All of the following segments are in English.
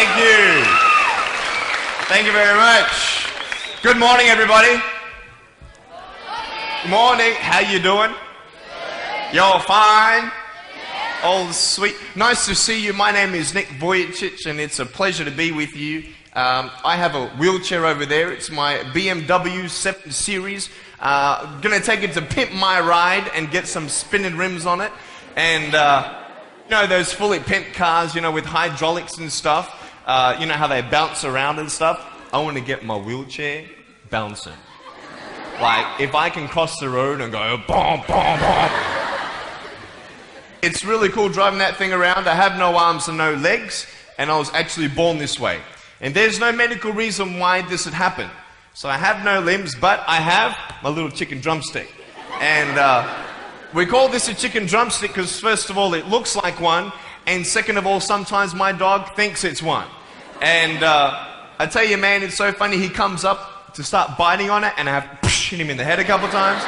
Thank you. Thank you very much. Good morning, everybody. Good morning. How you doing? You're fine? Oh, sweet. Nice to see you. My name is Nick Vujicic, and it's a pleasure to be with you. I have a wheelchair over there. It's my BMW 7 Series. Gonna take it to pimp my ride and get some spinning rims on it. And, you know, those fully pimped cars, you know, with hydraulics and stuff. You know how they bounce around and stuff? I want to get my wheelchair bouncing. Like, if I can cross the road and go, boom, boom, boom. It's really cool driving that thing around. I have no arms and no legs, and I was actually born this way. And there's no medical reason why this had happened. So I have no limbs, but I have my little chicken drumstick. And we call this a chicken drumstick because, first of all, it looks like one, and second of all, sometimes my dog thinks it's one. And I tell you, man, it's so funny. He comes up to start biting on it, and I have to hit him in the head a couple times.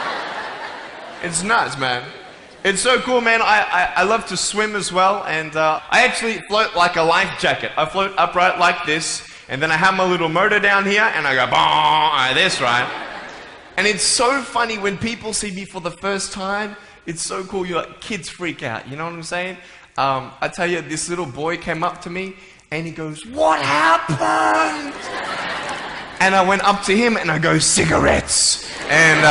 It's nuts, man. It's so cool, man. I love to swim as well, and I actually float like a life jacket. I float upright like this, and then I have my little motor down here, and I go, boom, like this, right? And it's so funny when people see me for the first time. It's so cool. You're like, kids freak out. You know what I'm saying? I tell you, this little boy came up to me, and he goes, "What happened?" And I went up to him, and I go, "Cigarettes." And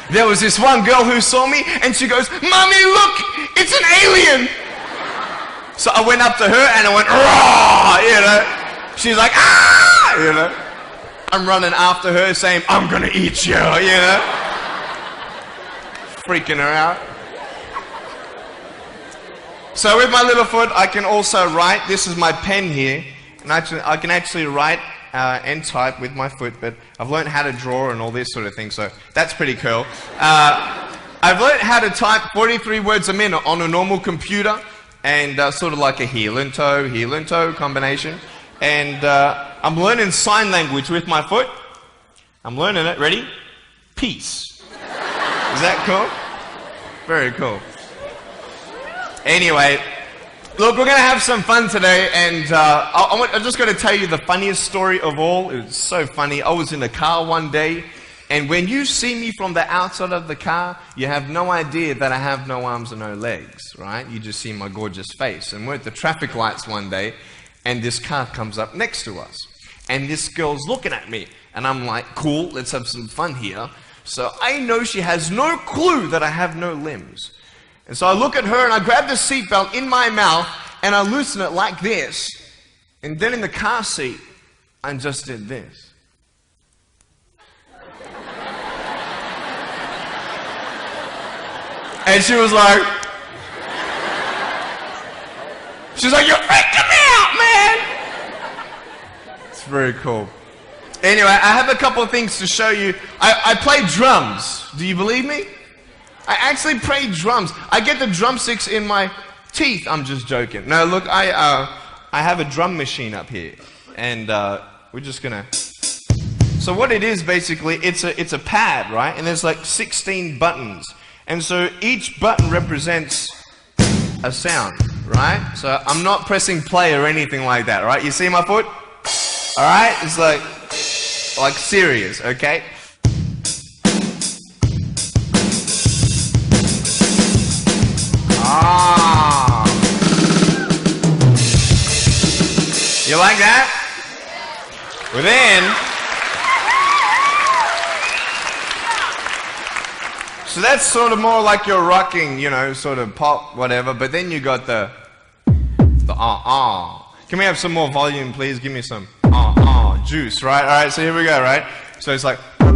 there was this one girl who saw me, and she goes, "Mommy, look, it's an alien." So I went up to her, and I went, "Raw," you know. She's like, "Ah," you know. I'm running after her, saying, "I'm gonna eat you," you know. Freaking her out. So with my little foot, I can also write. This is my pen here, and I can actually write and type with my foot, but I've learned how to draw and all this sort of thing, so that's pretty cool. I've learned how to type 43 words a minute on a normal computer, and sort of like a heel and toe combination. And I'm learning sign language with my foot. I'm learning it. Ready? Peace. Is that cool? Very cool. Anyway, look, we're going to have some fun today, and I'm just going to tell you the funniest story of all. It was so funny. I was in a car one day, and when you see me from the outside of the car, you have no idea that I have no arms and no legs, right? You just see my gorgeous face. And we're at the traffic lights one day, and this car comes up next to us. And this girl's looking at me, and I'm like, cool, let's have some fun here. So I know she has no clue that I have no limbs. And so I look at her, and I grab the seatbelt in my mouth, and I loosen it like this. And then in the car seat, I just did this. And she was like, "You're freaking me out, man." It's very cool. Anyway, I have a couple of things to show you. I play drums. Do you believe me? I actually play drums. I get the drumsticks in my teeth. I'm just joking. No, look, I have a drum machine up here, and we're just gonna. So what it is basically, it's a pad, right? And there's like 16 buttons, and so each button represents a sound, right? So I'm not pressing play or anything like that, right? You see my foot? All right, it's like serious, okay? Ah. You like that? Well then, so that's sort of more like your rocking, you know, sort of pop, whatever, but then you got the Can we have some more volume, please? Give me some juice, right? All right, so here we go, right? So it's like, you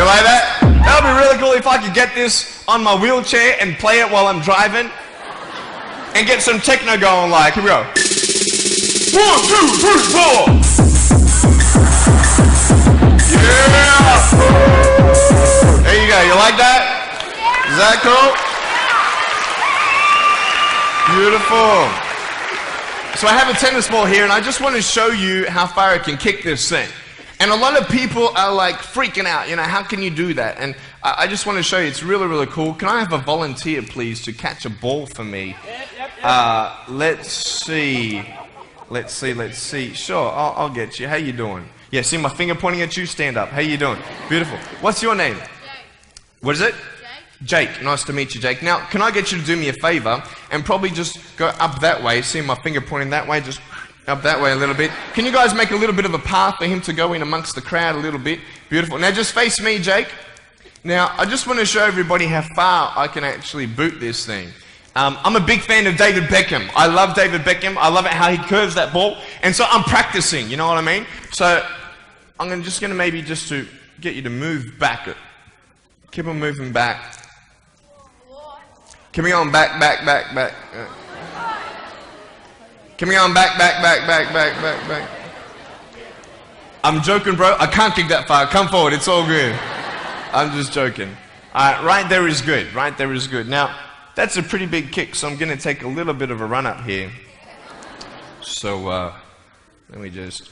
like that? That would be really cool if I could get this on my wheelchair and play it while I'm driving and get some techno going, like, here we go. 1, 2, 3, 4. Yeah! There you go, you like that? Is that cool? Beautiful. So I have a tennis ball here, and I just want to show you how far I can kick this thing. And a lot of people are like freaking out, you know, how can you do that? And I just want to show you, it's really, really cool. Can I have a volunteer, please, to catch a ball for me? Let's see. Let's see. Sure, I'll get you. How you doing? Yeah, see my finger pointing at you? Stand up. How you doing? Beautiful. What's your name? Jake. What is it? Jake. Jake. Nice to meet you, Jake. Now, can I get you to do me a favor and probably just go up that way? See my finger pointing that way? Just up that way a little bit. Can you guys make a little bit of a path for him to go in amongst the crowd a little bit? Beautiful. Now, just face me, Jake. Now, I just want to show everybody how far I can actually boot this thing. I'm a big fan of David Beckham. I love David Beckham. I love it how he curves that ball. And so I'm practicing, you know what I mean? So I'm just going to maybe just to get you to move back. Keep on moving back. Keep on back. Keep on back. I'm joking, bro. I can't kick that far. Come forward. It's all good. I'm just joking. Alright, right there is good. Right there is good. Now, that's a pretty big kick, so I'm going to take a little bit of a run up here. So, let me just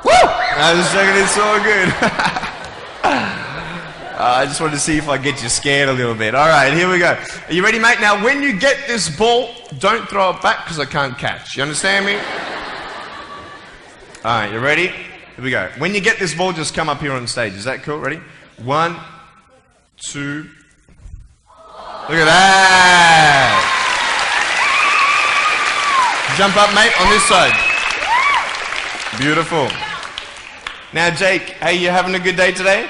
Woo! I was joking, it's all good. I just wanted to see if I get you scared a little bit. Alright, here we go. Are you ready, mate? Now, when you get this ball, don't throw it back because I can't catch. You understand me? Alright, you ready? Here we go. When you get this ball, just come up here on stage. Is that cool? Ready? 1, 2. Look at that! Jump up, mate, on this side. Beautiful. Now, Jake, hey, you having a good day today? Yeah.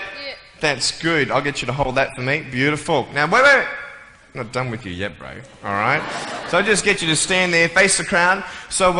That's good. I'll get you to hold that for me. Beautiful. Now, wait. I'm not done with you yet, bro. All right? So I'll just get you to stand there, face the crowd. So,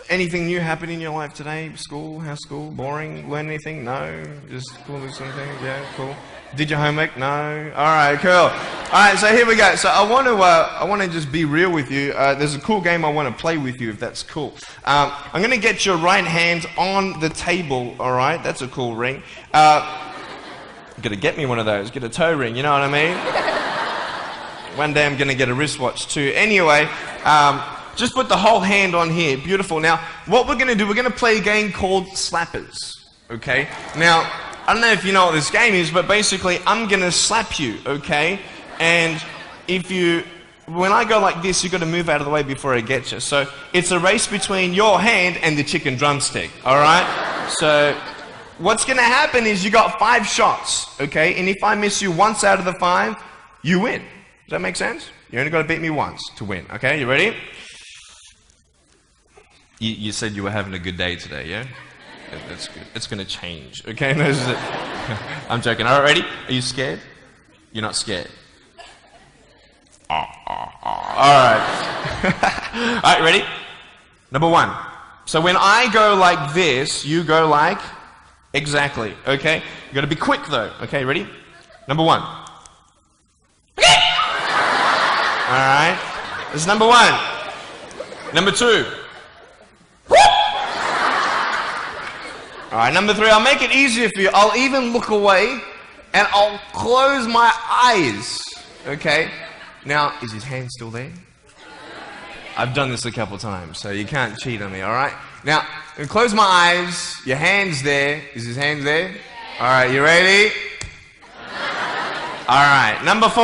anything new happen in your life today? School? How's school? Boring? Learn anything? No? Just cool with something? Yeah, cool. Did your homework? No? Alright, cool. Alright, so here we go. So I want to just be real with you. There's a cool game I want to play with you, if that's cool. I'm going to get your right hand on the table, alright? That's a cool ring. Gotta get me one of those. Get a toe ring, you know what I mean? One day I'm going to get a wristwatch too. Anyway, just put the whole hand on here. Beautiful. Now, what we're going to do, we're going to play a game called Slappers. Okay? Now, I don't know if you know what this game is, but basically, I'm going to slap you, okay? And when I go like this, you've got to move out of the way before I get you. So, it's a race between your hand and the chicken drumstick, alright? So, what's going to happen is you got 5 shots, okay? And if I miss you once out of the 5, you win. Does that make sense? You only got to beat me once to win, okay? You ready? You said you were having a good day today, yeah? That's good. It's going to change, okay? I'm joking. All right, ready? Are you scared? You're not scared. All right. All right, ready? Number 1. So when I go like this, you go like exactly, okay? You got to be quick though, okay? Ready? Number 1. All right. This is number 1. Number 2. Alright, number 3, I'll make it easier for you. I'll even look away and I'll close my eyes. Okay? Now, is his hand still there? I've done this a couple times, so you can't cheat on me, alright? Now, I'll close my eyes. Your hand's there. Is his hand there? Alright, you ready? Alright, number 4.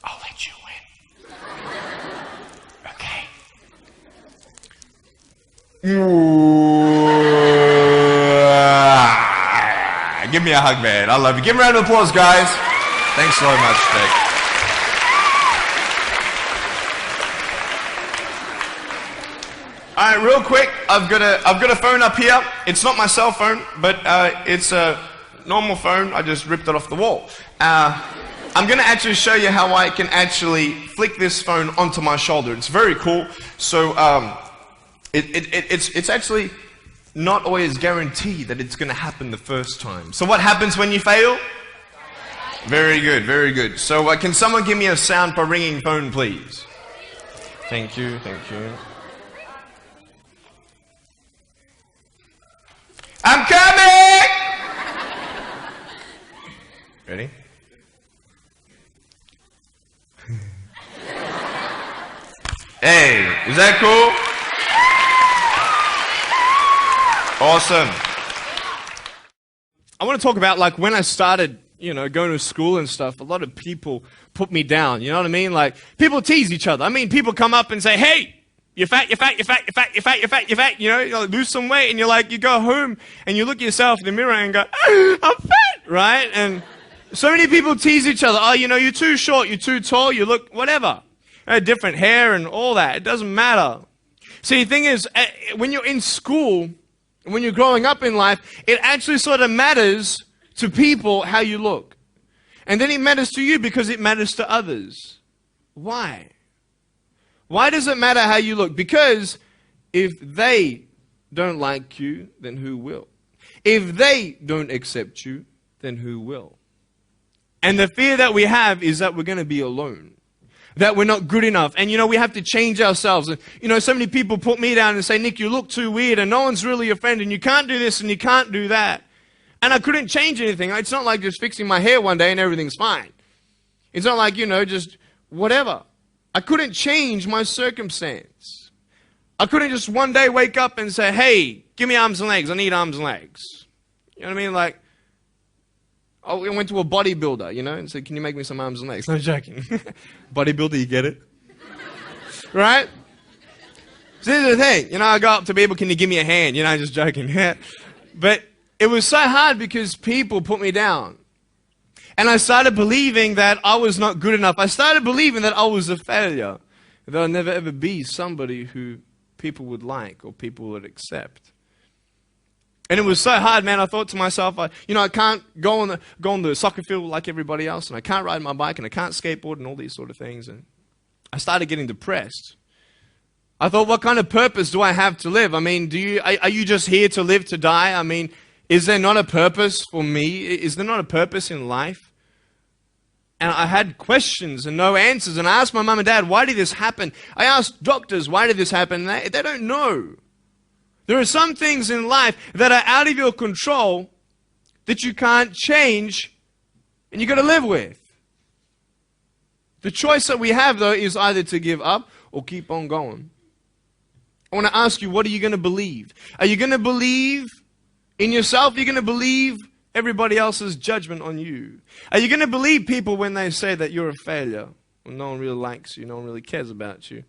I'll let you win. Okay? Give me a hug, man. I love you. Give him a round of applause, guys. Thanks so much, Jake. All right, real quick. I've got a phone up here. It's not my cell phone, but it's a normal phone. I just ripped it off the wall. I'm going to actually show you how I can actually flick this phone onto my shoulder. It's very cool. So it's actually not always guaranteed that it's going to happen the first time. So what happens when you fail? Very good, very good. So can someone give me a sound for ringing phone, please? Thank you, thank you. Is that cool? Awesome. I want to talk about like when I started, going to school and stuff, a lot of people put me down, you know what I mean? Like people tease each other. I mean, people come up and say, hey, you're fat, you're fat, you're fat, you're fat, you're fat, you're fat, you're fat, you lose some weight, and you go home and you look at yourself in the mirror and go, I'm fat, right? And so many people tease each other. Oh, you're too short, you're too tall, you look whatever. Different hair and all that. It doesn't matter. See, the thing is, when you're in school, when you're growing up in life, it actually sort of matters to people how you look. And then it matters to you because it matters to others. Why? Why does it matter how you look? Because if they don't like you, then who will? If they don't accept you, then who will? And the fear that we have is that we're going to be alone. That we're not good enough. And we have to change ourselves. And so many people put me down and say, Nick, you look too weird and no one's really your friend and you can't do this and you can't do that. And I couldn't change anything. It's not like just fixing my hair one day and everything's fine. It's not like, just whatever. I couldn't change my circumstance. I couldn't just one day wake up and say, hey, give me arms and legs. I need arms and legs. You know what I mean? Like, I went to a bodybuilder, and said, can you make me some arms and legs? No, I'm joking. Bodybuilder, you get it? Right? So this is the thing. I go up to people, can you give me a hand? I'm just joking. But it was so hard because people put me down. And I started believing that I was not good enough. I started believing that I was a failure. That I'd never ever be somebody who people would like or people would accept. And it was so hard, man. I thought to myself, I can't go on the soccer field like everybody else, and I can't ride my bike, and I can't skateboard, and all these sort of things. And I started getting depressed. I thought, what kind of purpose do I have to live? I mean, are you just here to live to die? I mean, is there not a purpose for me? Is there not a purpose in life? And I had questions and no answers. And I asked my mum and dad, why did this happen? I asked doctors, why did this happen? And they don't know. There are some things in life that are out of your control that you can't change and you've got to live with. The choice that we have, though, is either to give up or keep on going. I want to ask you, what are you going to believe? Are you going to believe in yourself? Are you going to believe everybody else's judgment on you? Are you going to believe people when they say that you're a failure? When no one really likes you, no one really cares about you.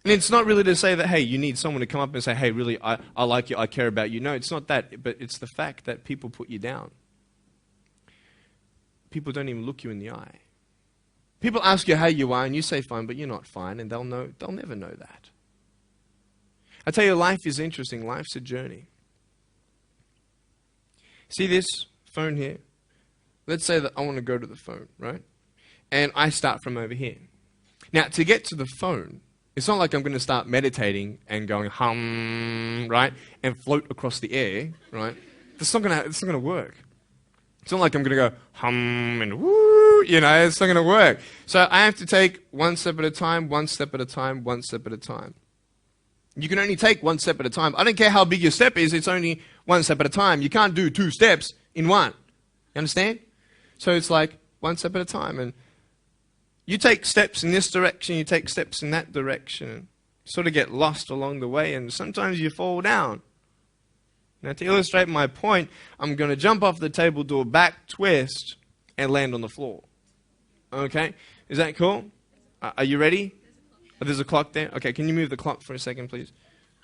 And it's not really to say that, hey, you need someone to come up and say, hey, really, I like you, I care about you. No, it's not that, but it's the fact that people put you down. People don't even look you in the eye. People ask you how you are, and you say fine, but you're not fine, and they'll never know that. I tell you, life is interesting. Life's a journey. See this phone here? Let's say that I want to go to the phone, right? And I start from over here. Now, to get to the phone, it's not like I'm going to start meditating and going hum, right? And float across the air, right? It's not going to work. It's not like I'm going to go hum and woo, it's not going to work. So I have to take one step at a time, one step at a time, one step at a time. You can only take one step at a time. I don't care how big your step is, it's only one step at a time. You can't do 2 steps in one. You understand? So it's like one step at a time. And you take steps in this direction, you take steps in that direction. You sort of get lost along the way, and sometimes you fall down. Now, to illustrate my point, I'm going to jump off the table, do a back twist, and land on the floor. Okay? Is that cool? Are you ready? Oh, there's a clock there? Okay, can you move the clock for a second, please?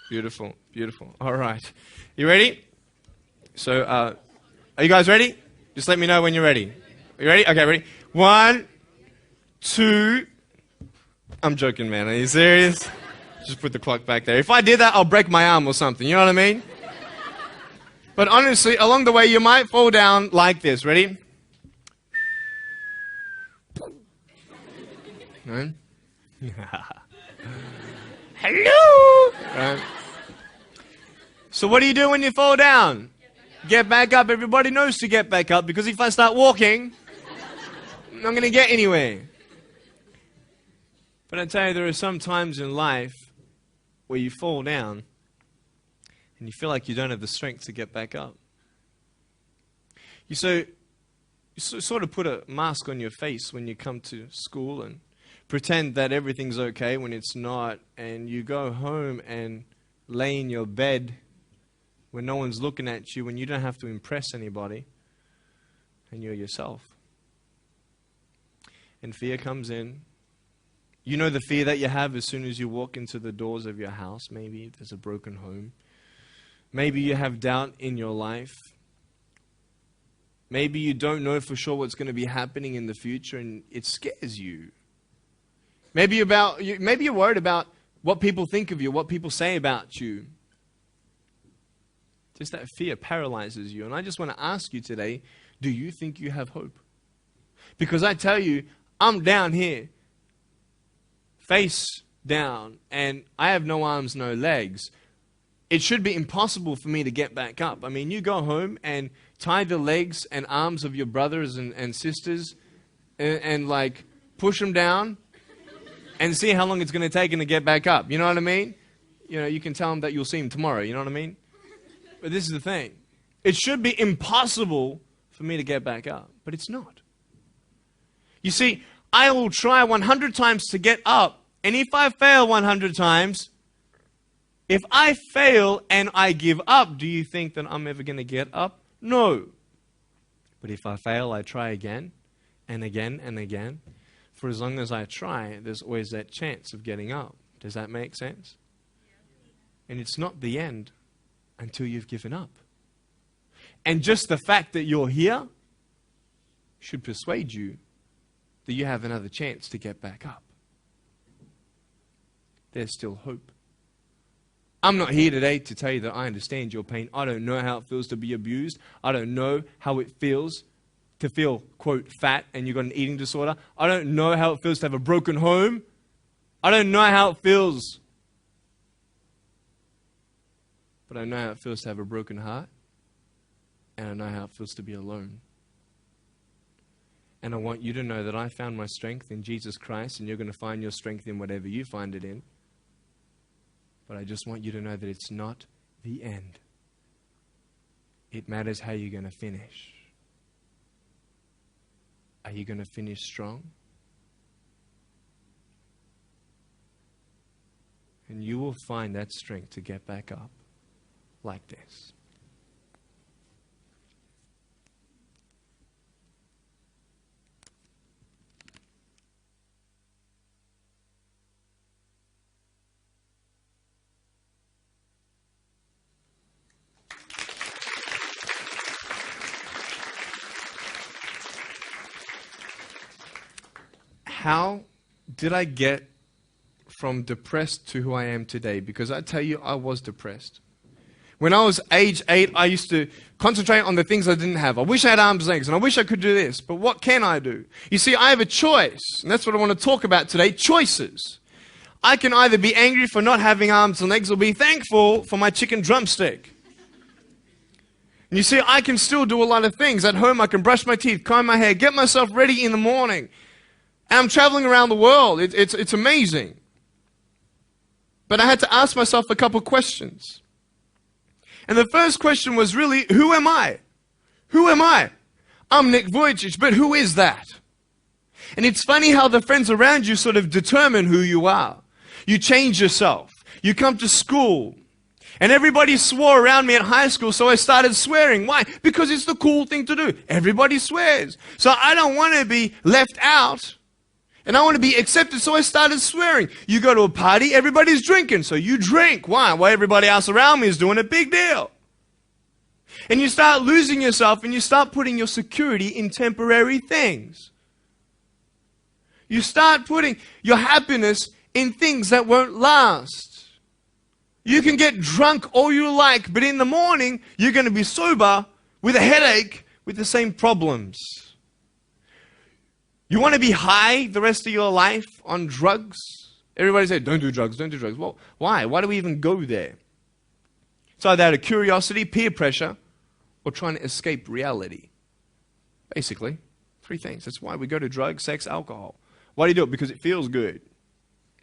Beautiful, beautiful. All right. You ready? So, are you guys ready? Just let me know when you're ready. Are you ready? Okay, ready? 1, 2. I'm joking, man. Are you serious? Just put the clock back there. If I did that, I'll break my arm or something. You know what I mean? But honestly, along the way, you might fall down like this. Ready? Right? Hello! Right. So what do you do when you fall down? Get back up. Everybody knows to get back up, because if I start walking, I'm not going to get anywhere. But I tell you, there are some times in life where you fall down and you feel like you don't have the strength to get back up. You sort of put a mask on your face when you come to school, and pretend that everything's okay when it's not, and you go home and lay in your bed when no one's looking at you, when you don't have to impress anybody, and you're yourself. And fear comes in. You know the fear that you have as soon as you walk into the doors of your house. Maybe there's a broken home. Maybe you have doubt in your life. Maybe you don't know for sure what's going to be happening in the future, and it scares you. Maybe you're worried about what people think of you, what people say about you. Just that fear paralyzes you. And I just want to ask you today, do you think you have hope? Because I tell you, I'm down here, face down, and I have no arms, no legs. It should be impossible for me to get back up. I mean, you go home and tie the legs and arms of your brothers and sisters and like push them down and see how long it's going to take them to get back up. You know what I mean? You know, you can tell them that you'll see them tomorrow. You know what I mean? But this is the thing. It should be impossible for me to get back up, but it's not. You see, I will try 100 times to get up, and if I fail 100 times, if I fail and I give up, do you think that I'm ever going to get up? No. But if I fail, I try again and again and again. For as long as I try, there's always that chance of getting up. Does that make sense? And it's not the end until you've given up. And just the fact that you're here should persuade you that you have another chance to get back up. There's still hope. I'm not here today to tell you that I understand your pain. I don't know how it feels to be abused. I don't know how it feels to feel, quote, fat and you've got an eating disorder. I don't know how it feels to have a broken home. I don't know how it feels. But I know how it feels to have a broken heart. And I know how it feels to be alone. And I want you to know that I found my strength in Jesus Christ, and you're going to find your strength in whatever you find it in. But I just want you to know that it's not the end. It matters how you're going to finish. Are you going to finish strong? And you will find that strength to get back up like this. How did I get from depressed to who I am today? Because I tell you, I was depressed. When I was age 8, I used to concentrate on the things I didn't have. I wish I had arms and legs, and I wish I could do this, but what can I do? You see, I have a choice, and that's what I want to talk about today, choices. I can either be angry for not having arms and legs or be thankful for my chicken drumstick. And you see, I can still do a lot of things. At home, I can brush my teeth, comb my hair, get myself ready in the morning. And I'm traveling around the world. It's amazing. But I had to ask myself a couple questions. And the first question was really, who am I? Who am I? I'm Nick Vujicic, but who is that? And it's funny how the friends around you sort of determine who you are. You change yourself. You come to school. And everybody swore around me at high school, so I started swearing. Why? Because it's the cool thing to do. Everybody swears. So I don't want to be left out. And I want to be accepted, so I started swearing. You go to a party, everybody's drinking, so you drink. Why? Well, everybody else around me is doing a big deal. And you start losing yourself, and you start putting your security in temporary things. You start putting your happiness in things that won't last. You can get drunk all you like, but in the morning, you're going to be sober with a headache with the same problems. You want to be high the rest of your life on drugs? Everybody says, don't do drugs, don't do drugs. Well, why? Why do we even go there? It's either out of curiosity, peer pressure, or trying to escape reality. Basically, 3 things. That's why we go to drugs, sex, alcohol. Why do you do it? Because it feels good.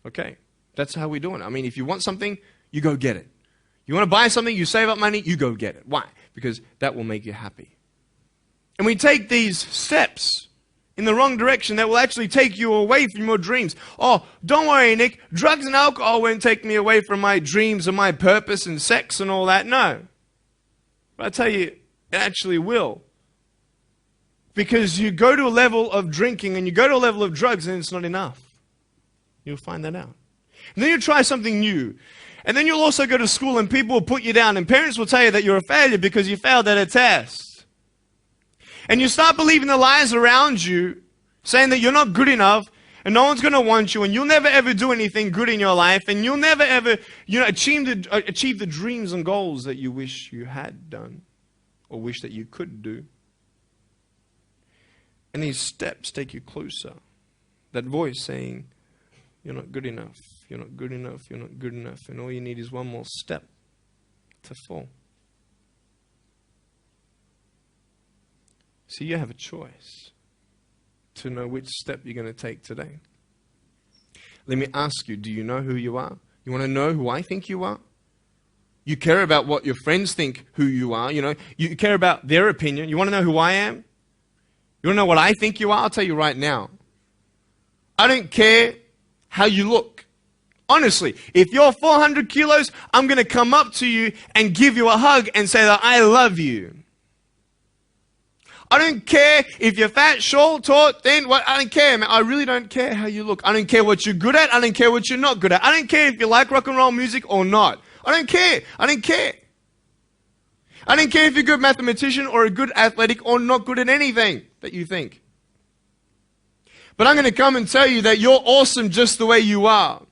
Okay, that's how we do it. I mean, if you want something, you go get it. You want to buy something, you save up money, you go get it. Why? Because that will make you happy. And we take these steps in the wrong direction that will actually take you away from your dreams. Oh, don't worry, Nick. Drugs and alcohol won't take me away from my dreams and my purpose and sex and all that. No. But I tell you, it actually will. Because you go to a level of drinking and you go to a level of drugs and it's not enough. You'll find that out. And then you try something new. And then you'll also go to school and people will put you down and parents will tell you that you're a failure because you failed at a test. And you start believing the lies around you saying that you're not good enough and no one's going to want you and you'll never ever do anything good in your life and you'll never ever achieve the dreams and goals that you wish you had done or wish that you could do. And these steps take you closer. That voice saying, you're not good enough, you're not good enough, you're not good enough. And all you need is one more step to fall. So you have a choice to know which step you're going to take today. Let me ask you, do you know who you are? You want to know who I think you are? You care about what your friends think who you are. You care about their opinion. You want to know who I am? You want to know what I think you are? I'll tell you right now. I don't care how you look. Honestly, if you're 400 kilos, I'm going to come up to you and give you a hug and say that I love you. I don't care if you're fat, short, tall, thin. I don't care, man. I really don't care how you look. I don't care what you're good at. I don't care what you're not good at. I don't care if you like rock and roll music or not. I don't care. I don't care. I don't care if you're a good mathematician or a good athletic or not good at anything that you think. But I'm going to come and tell you that you're awesome just the way you are.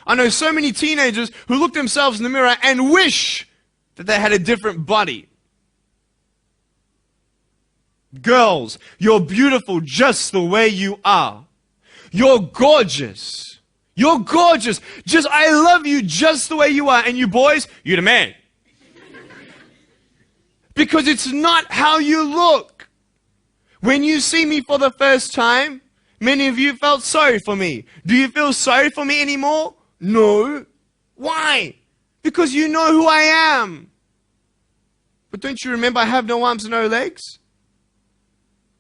I know so many teenagers who look themselves in the mirror and wish that they had a different body. Girls, you're beautiful just the way you are. You're gorgeous. You're gorgeous. I love you just the way you are. And you boys, you're the man. Because it's not how you look. When you see me for the first time, many of you felt sorry for me. Do you feel sorry for me anymore? No. Why? Because you know who I am. But don't you remember I have no arms and no legs?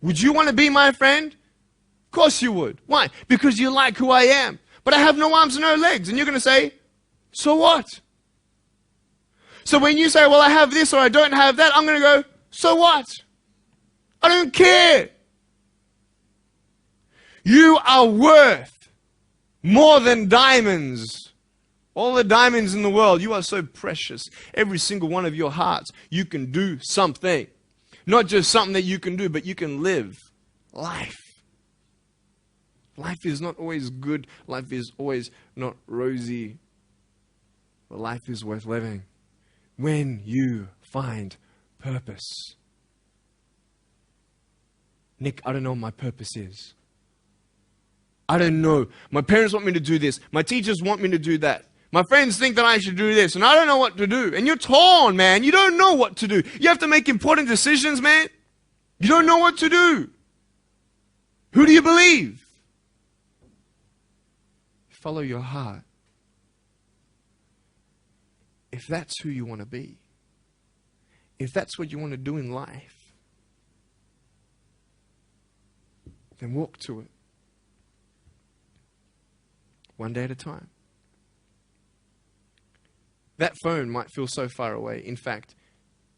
Would you want to be my friend? Of course you would. Why? Because you like who I am. But I have no arms and no legs. And you're going to say, so what? So when you say, well, I have this or I don't have that, I'm going to go, so what? I don't care. You are worth more than diamonds. All the diamonds in the world, you are so precious. Every single one of your hearts, you can do something. Not just something that you can do, but you can live life. Life is not always good. Life is always not rosy. But life is worth living when you find purpose. Nick, I don't know what my purpose is. I don't know. My parents want me to do this. My teachers want me to do that. My friends think that I should do this, and I don't know what to do. And you're torn, man. You don't know what to do. You have to make important decisions, man. You don't know what to do. Who do you believe? Follow your heart. If that's who you want to be, if that's what you want to do in life, then walk to it. One day at a time. That phone might feel so far away. In fact,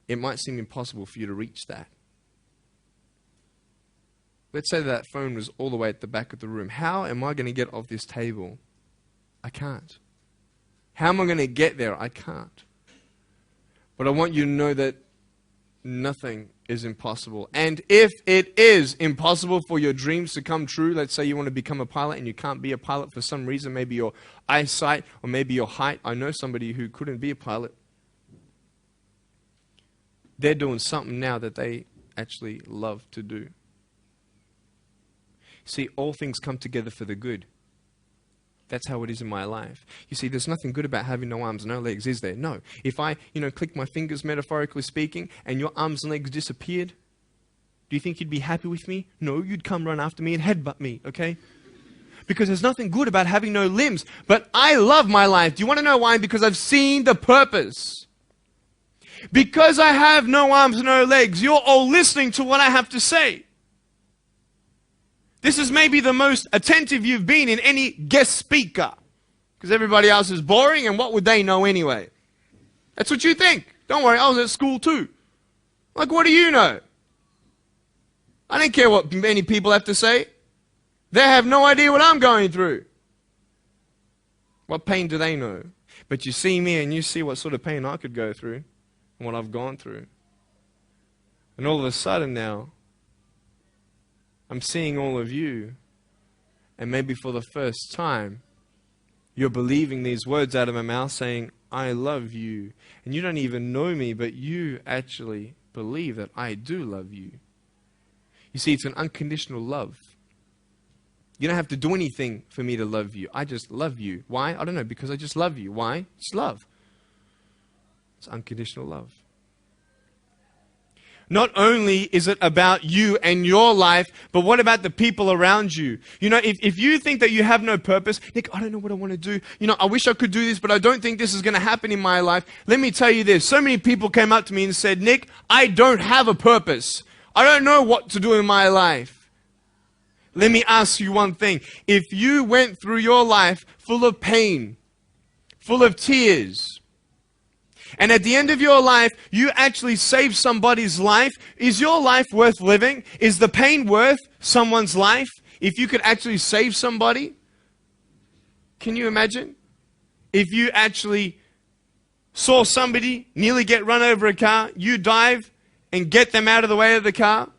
it might seem impossible for you to reach that. Let's say that phone was all the way at the back of the room. How am I going to get off this table? I can't. How am I going to get there? I can't. But I want you to know that nothing is impossible. And if it is impossible for your dreams to come true, let's say you want to become a pilot and you can't be a pilot for some reason, maybe your eyesight or maybe your height. I know somebody who couldn't be a pilot. They're doing something now that they actually love to do. See, all things come together for the good. That's how it is in my life. You see, there's nothing good about having no arms and no legs, is there? No. If I, click my fingers, metaphorically speaking, and your arms and legs disappeared, do you think you'd be happy with me? No, you'd come run after me and headbutt me, okay? Because there's nothing good about having no limbs. But I love my life. Do you want to know why? Because I've seen the purpose. Because I have no arms and no legs, you're all listening to what I have to say. This is maybe the most attentive you've been in any guest speaker. Because everybody else is boring, and what would they know anyway? That's what you think. Don't worry, I was at school too. Like, what do you know? I don't care what many people have to say. They have no idea what I'm going through. What pain do they know? But you see me and you see what sort of pain I could go through and what I've gone through. And all of a sudden now, I'm seeing all of you, and maybe for the first time, you're believing these words out of my mouth saying, I love you. And you don't even know me, but you actually believe that I do love you. You see, it's an unconditional love. You don't have to do anything for me to love you. I just love you. Why? I don't know, because I just love you. Why? It's love. It's unconditional love. Not only is it about you and your life, but what about the people around you? You know, if you think that you have no purpose, Nick, I don't know what I want to do. You know, I wish I could do this, but I don't think this is going to happen in my life. Let me tell you this. So many people came up to me and said, Nick, I don't have a purpose. I don't know what to do in my life. Let me ask you one thing. If you went through your life full of pain, full of tears, and at the end of your life, you actually saved somebody's life, is your life worth living? Is the pain worth someone's life? If you could actually save somebody? Can you imagine? If you actually saw somebody nearly get run over a car, you dive and get them out of the way of the car,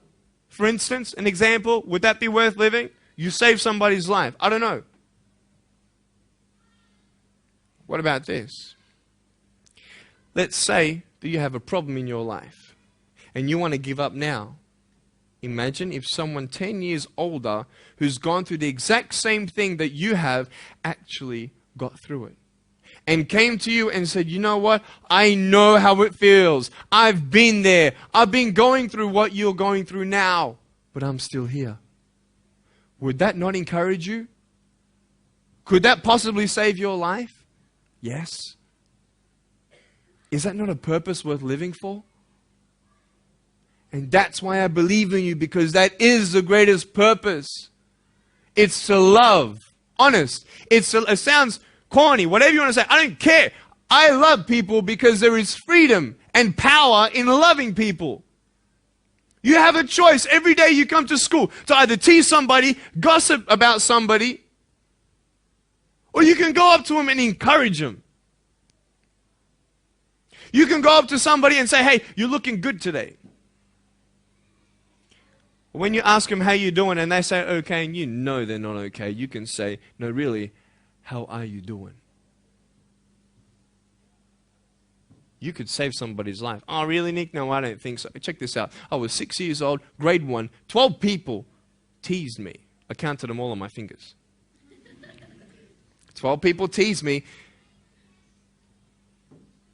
for instance, an example, would that be worth living? You save somebody's life. I don't know. What about this? Let's say that you have a problem in your life and you want to give up now. Imagine if someone 10 years older who's gone through the exact same thing that you have actually got through it and came to you and said, you know what? I know how it feels. I've been there. I've been going through what you're going through now, but I'm still here. Would that not encourage you? Could that possibly save your life? Yes. Is that not a purpose worth living for? And that's why I believe in you, because that is the greatest purpose. It's to love. Honest. It sounds corny, whatever you want to say. I don't care. I love people because there is freedom and power in loving people. You have a choice every day you come to school to either tease somebody, gossip about somebody, or you can go up to them and encourage them. You can go up to somebody and say, hey, you're looking good today. When you ask them how you're doing and they say okay and you know they're not okay, you can say, no, really, how are you doing? You could save somebody's life. Oh, really, Nick? No, I don't think so. Check this out. I was 6 years old, grade 1. 12 people teased me. I counted them all on my fingers. 12 people teased me.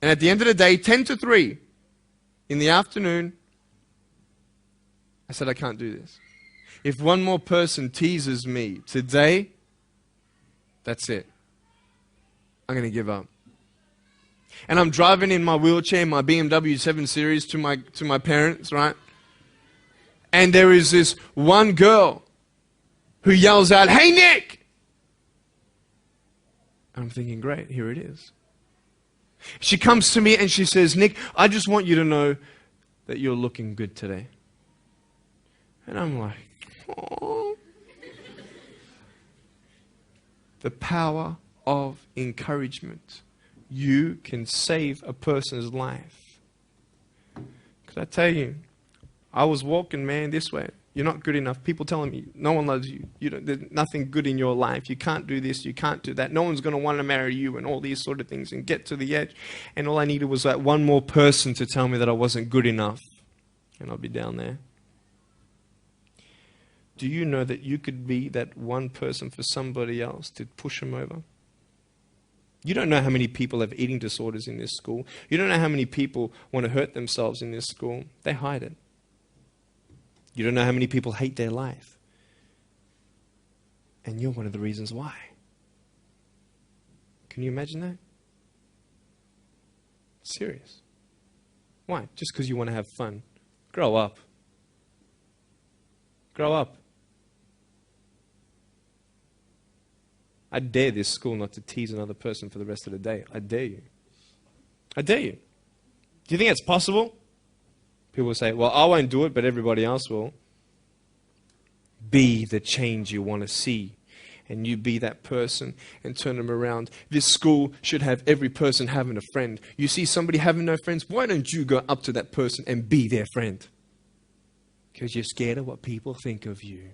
And at the end of the day, 10 to 3 in the afternoon, I said, I can't do this. If one more person teases me today, that's it. I'm going to give up. And I'm driving in my wheelchair, my BMW 7 Series to my parents, right? And there is this one girl who yells out, hey, Nick! I'm thinking, great, here it is. She comes to me and she says, Nick, I just want you to know that you're looking good today. And I'm like, oh. The power of encouragement. You can save a person's life. Could I tell you, I was walking, man, this way. You're not good enough. People telling me, no one loves you. There's nothing good in your life. You can't do this. You can't do that. No one's going to want to marry you and all these sort of things and get to the edge. And all I needed was that one more person to tell me that I wasn't good enough. And I'll be down there. Do you know that you could be that one person for somebody else to push them over? You don't know how many people have eating disorders in this school. You don't know how many people want to hurt themselves in this school. They hide it. You don't know how many people hate their life. And you're one of the reasons why. Can you imagine that? Serious. Why? Just because you want to have fun. Grow up. Grow up. I dare this school not to tease another person for the rest of the day. I dare you. I dare you. Do you think it's possible? People will say, well, I won't do it, but everybody else will. Be the change you want to see. And you be that person and turn them around. This school should have every person having a friend. You see somebody having no friends, why don't you go up to that person and be their friend? Because you're scared of what people think of you.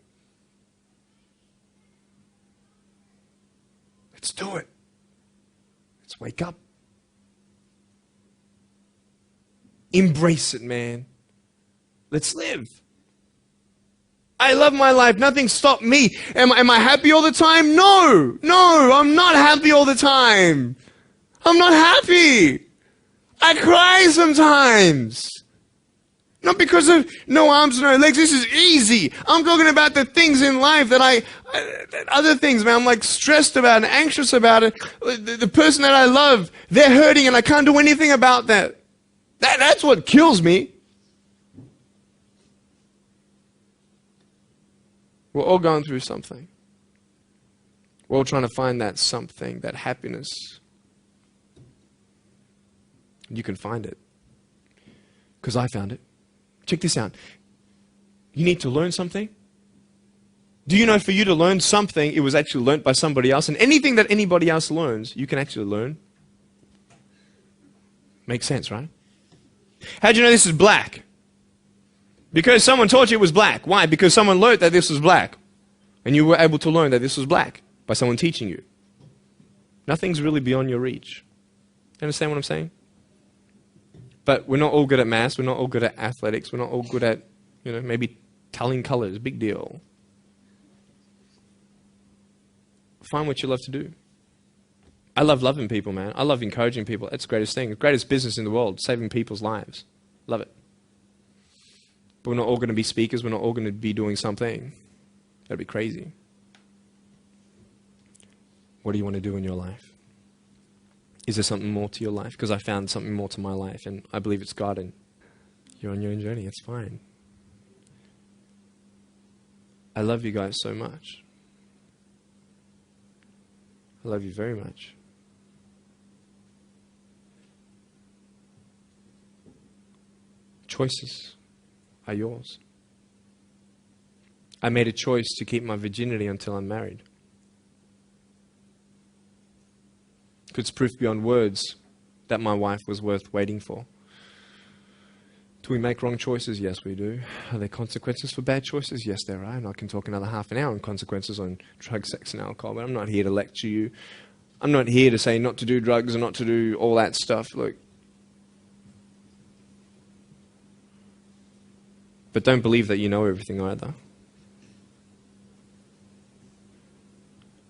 Let's do it. Let's wake up. Embrace it, man. Let's live. I love my life. Nothing stopped me. Am I happy all the time? No, I'm not happy all the time. I'm not happy. I cry sometimes. Not because of no arms, no legs. This is easy. I'm talking about the things in life that other things, man, I'm like stressed about and anxious about it. The person that I love, they're hurting and I can't do anything about that. That's what kills me. We're all going through something. We're all trying to find that something, that happiness. You can find it. Because I found it. Check this out. You need to learn something. Do you know for you to learn something, it was actually learnt by somebody else? And anything that anybody else learns, you can actually learn. Makes sense, right? How'd you know this is black? Because someone taught you it was black. Why? Because someone learned that this was black. And you were able to learn that this was black by someone teaching you. Nothing's really beyond your reach. You understand what I'm saying? But we're not all good at maths. We're not all good at athletics. We're not all good at, maybe telling colors. Big deal. Find what you love to do. I love loving people, man. I love encouraging people. That's the greatest thing. The greatest business in the world. Saving people's lives. Love it. But we're not all going to be speakers. We're not all going to be doing something. That'd be crazy. What do you want to do in your life? Is there something more to your life? Because I found something more to my life, and I believe it's God, and you're on your own journey. It's fine. I love you guys so much. I love you very much. Choices are yours. I made a choice to keep my virginity until I'm married. It's proof beyond words that my wife was worth waiting for. Do we make wrong choices? Yes, we do. Are there consequences for bad choices? Yes, there are. And I can talk another half an hour on consequences on drugs, sex, and alcohol, but I'm not here to lecture you. I'm not here to say not to do drugs and not to do all that stuff. Look. But don't believe that you know everything either.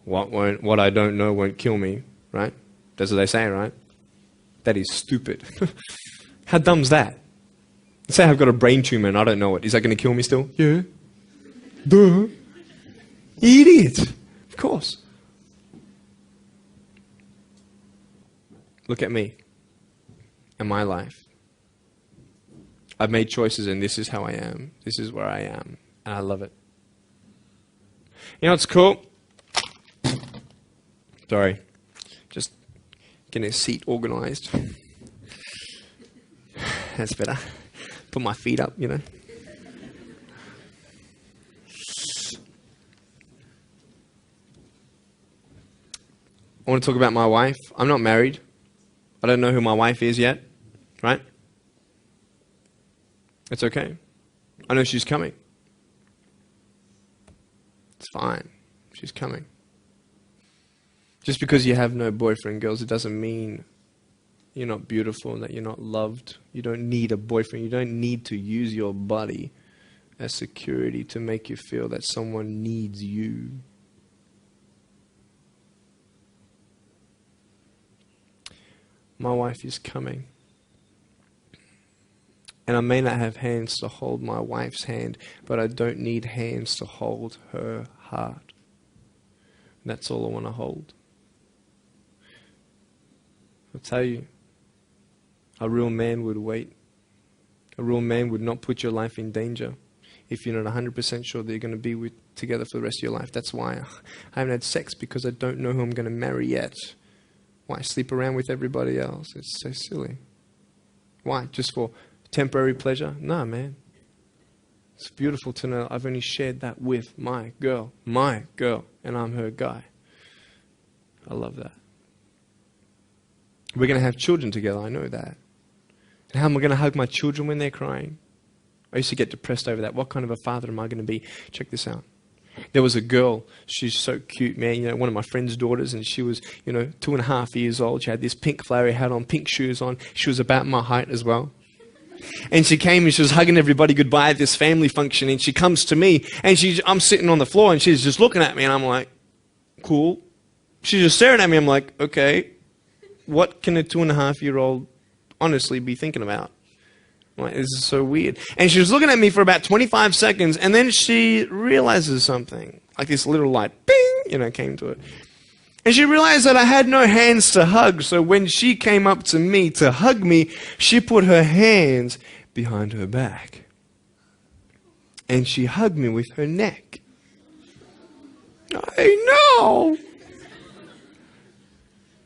What I don't know won't kill me, right? That's what they say, right? That is stupid. How dumb's that? Let's say I've got a brain tumor and I don't know it. Is that going to kill me still? Yeah. Duh. Idiot. Of course. Look at me and my life. I've made choices and this is how I am. This is where I am. And I love it. You know what's cool? Sorry. Just getting a seat organized. That's better. Put my feet up, I want to talk about my wife. I'm not married. I don't know who my wife is yet, right? It's okay. I know she's coming. It's fine. She's coming. Just because you have no boyfriend, girls, it doesn't mean you're not beautiful and that you're not loved. You don't need a boyfriend. You don't need to use your body as security to make you feel that someone needs you. My wife is coming. And I may not have hands to hold my wife's hand, but I don't need hands to hold her heart. And that's all I want to hold. I'll tell you, a real man would wait. A real man would not put your life in danger. if you're not 100% sure that you're going to be together for the rest of your life. That's why I haven't had sex, because I don't know who I'm going to marry yet. Why sleep around with everybody else? It's so silly. Why? Just for temporary pleasure? No, man. It's beautiful to know I've only shared that with my girl, and I'm her guy. I love that. We're going to have children together, I know that. And how am I going to hug my children when they're crying? I used to get depressed over that. What kind of a father am I going to be? Check this out. There was a girl, she's so cute, man, one of my friend's daughters, and she was, 2.5 years old. She had this pink flowery hat on, pink shoes on. She was about my height as well. And she came and she was hugging everybody goodbye at this family function, and she comes to me, and I'm sitting on the floor, and she's just looking at me, and I'm like, cool. She's just staring at me. I'm like, okay, what can a 2.5-year-old honestly be thinking about? Like, this is so weird. And she was looking at me for about 25 seconds, and then she realizes something. Like this little light, bing, came to it. And she realized that I had no hands to hug, so when she came up to me to hug me, she put her hands behind her back. And she hugged me with her neck. I know!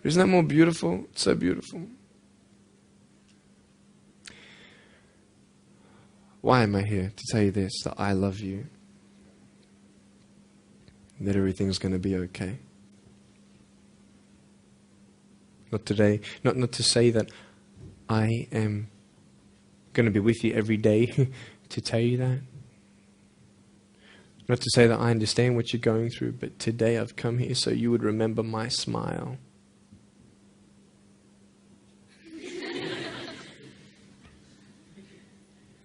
Isn't that more beautiful? It's so beautiful. Why am I here? To tell you this, that I love you. That everything's going to be okay. Not today, not to say that I am going to be with you every day to tell you that. Not to say that I understand what you're going through, but today I've come here so you would remember my smile.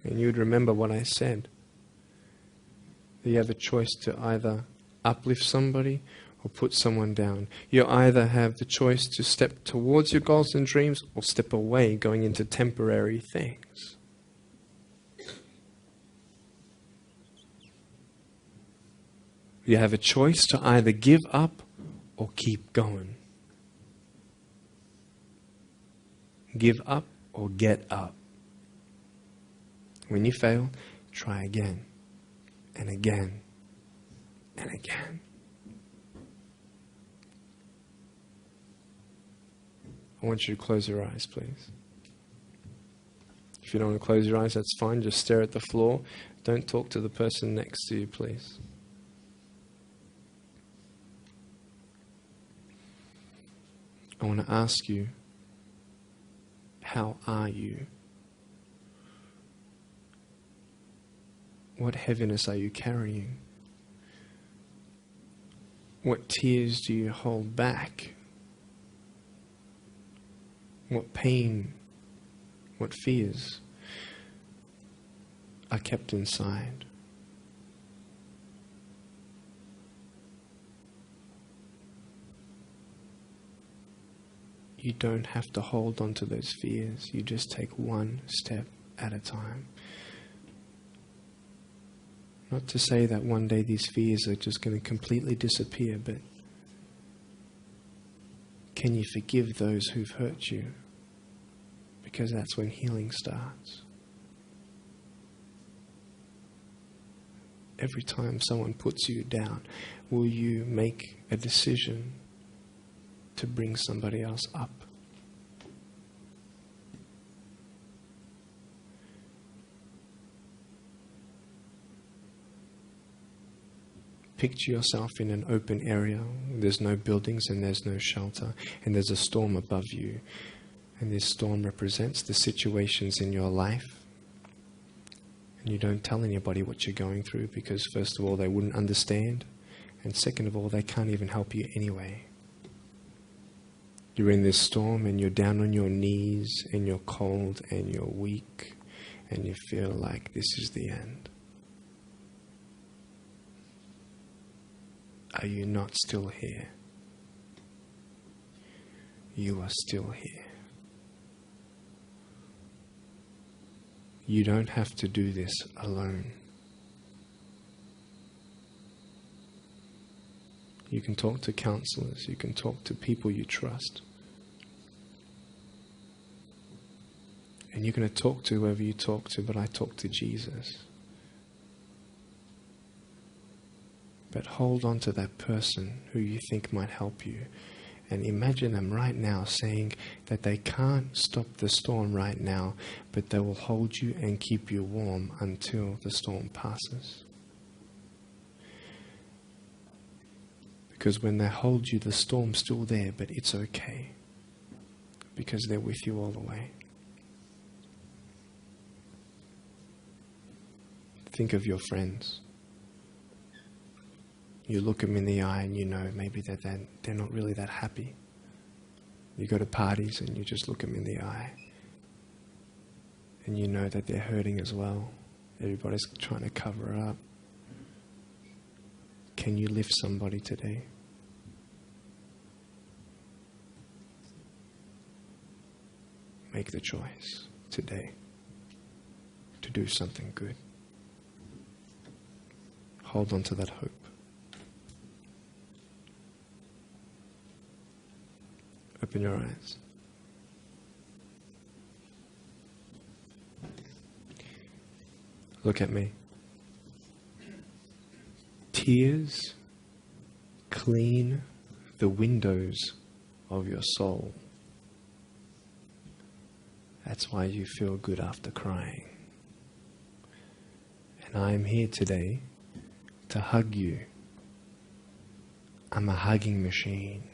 And you would remember what I said. That you have a choice to either uplift somebody or put someone down. You either have the choice to step towards your goals and dreams or step away, going into temporary things. You have a choice to either give up or keep going. Give up or get up. When you fail, try again and again and again. I want you to close your eyes, please. If you don't want to close your eyes, that's fine. Just stare at the floor. Don't talk to the person next to you, please. I want to ask you, how are you? What heaviness are you carrying? What tears do you hold back? What pain, what fears are kept inside? You don't have to hold on to those fears. You just take one step at a time. Not to say that one day these fears are just going to completely disappear, but can you forgive those who've hurt you? Because that's when healing starts. Every time someone puts you down, will you make a decision to bring somebody else up? Picture yourself in an open area. There's no buildings and there's no shelter, and there's a storm above you. And this storm represents the situations in your life. And you don't tell anybody what you're going through because, first of all, they wouldn't understand. And second of all, they can't even help you anyway. You're in this storm and you're down on your knees and you're cold and you're weak and you feel like this is the end. Are you not still here? You are still here. You don't have to do this alone. You can talk to counselors. You can talk to people you trust. And you're going to talk to whoever you talk to, but I talk to Jesus. But hold on to that person who you think might help you. And imagine them right now saying that they can't stop the storm right now, but they will hold you and keep you warm until the storm passes. Because when they hold you, the storm's still there, but it's okay. Because they're with you all the way. Think of your friends. You look them in the eye and you know maybe that they're not really that happy. You go to parties and you just look them in the eye. And you know that they're hurting as well. Everybody's trying to cover it up. Can you lift somebody today? Make the choice today to do something good. Hold on to that hope. Open your eyes. Look at me. Tears clean the windows of your soul. That's why you feel good after crying. And I am here today to hug you. I'm a hugging machine.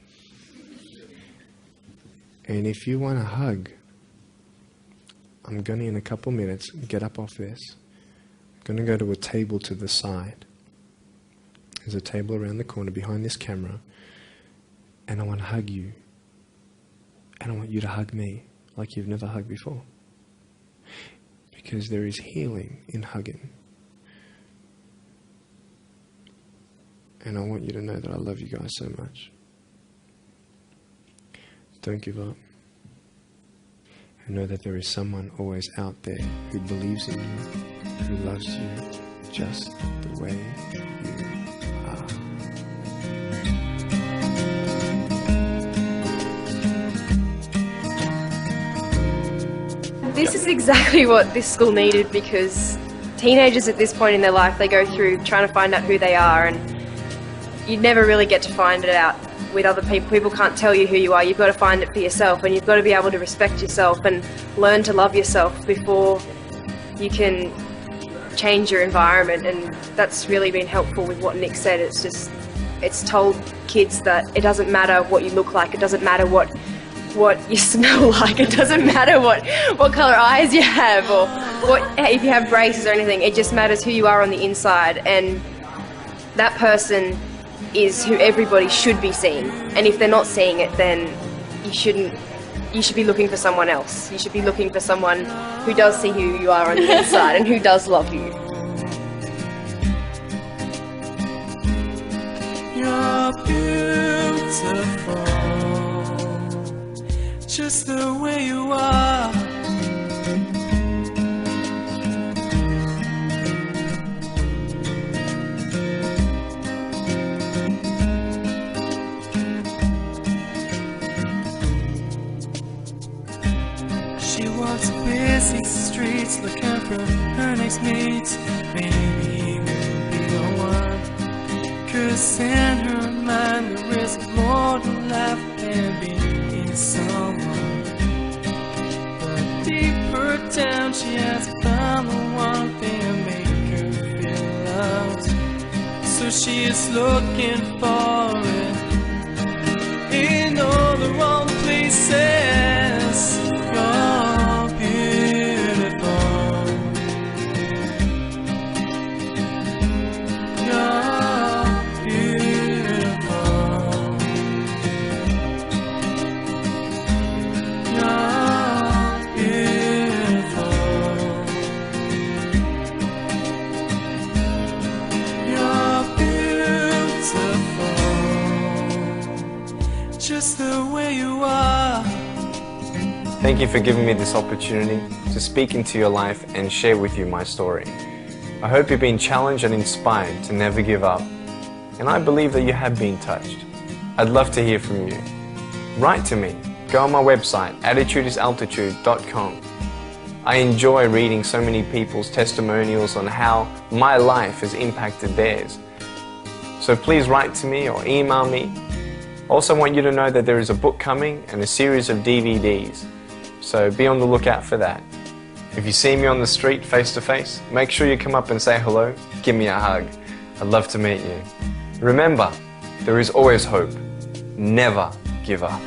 And if you want a hug, I'm going to, in a couple minutes, get up off this. I'm going to go to a table to the side. There's a table around the corner behind this camera. And I want to hug you. And I want you to hug me like you've never hugged before. Because there is healing in hugging. And I want you to know that I love you guys so much. Don't give up. And know that there is someone always out there who believes in you, who loves you just the way you are. This is exactly what this school needed, because teenagers at this point in their life, they go through trying to find out who they are, and you never really get to find it out with other people. People can't tell you who you are. You've got to find it for yourself, and you've got to be able to respect yourself and learn to love yourself before you can change your environment. And that's really been helpful with what Nick said. It's told kids that it doesn't matter what you look like, it doesn't matter what you smell like, it doesn't matter what colour eyes you have, or if you have braces or anything. It just matters who you are on the inside, and that person is who everybody should be seeing. And if they're not seeing it, then you should be looking for someone else. You should be looking for someone who does see who you are on the inside and who does love you. You're beautiful, just the way you are. She walks busy streets looking for her next mate. Maybe we'll be the one. 'Cause in her mind there is more to life than being someone. But deeper down she has found the one thing to make her feel loved. So she is looking for it in all the wrong places. You're beautiful. You're beautiful. You're beautiful. You're beautiful, just the way you are. Thank you for giving me this opportunity to speak into your life and share with you my story. I hope you've been challenged and inspired to never give up, and I believe that you have been touched. I'd love to hear from you. Write to me. Go on my website, attitudesaltitude.com. I enjoy reading so many people's testimonials on how my life has impacted theirs. So please write to me or email me. Also want you to know that there is a book coming and a series of DVDs. So be on the lookout for that. If you see me on the street face to face, make sure you come up and say hello, give me a hug. I'd love to meet you. Remember, there is always hope. Never give up.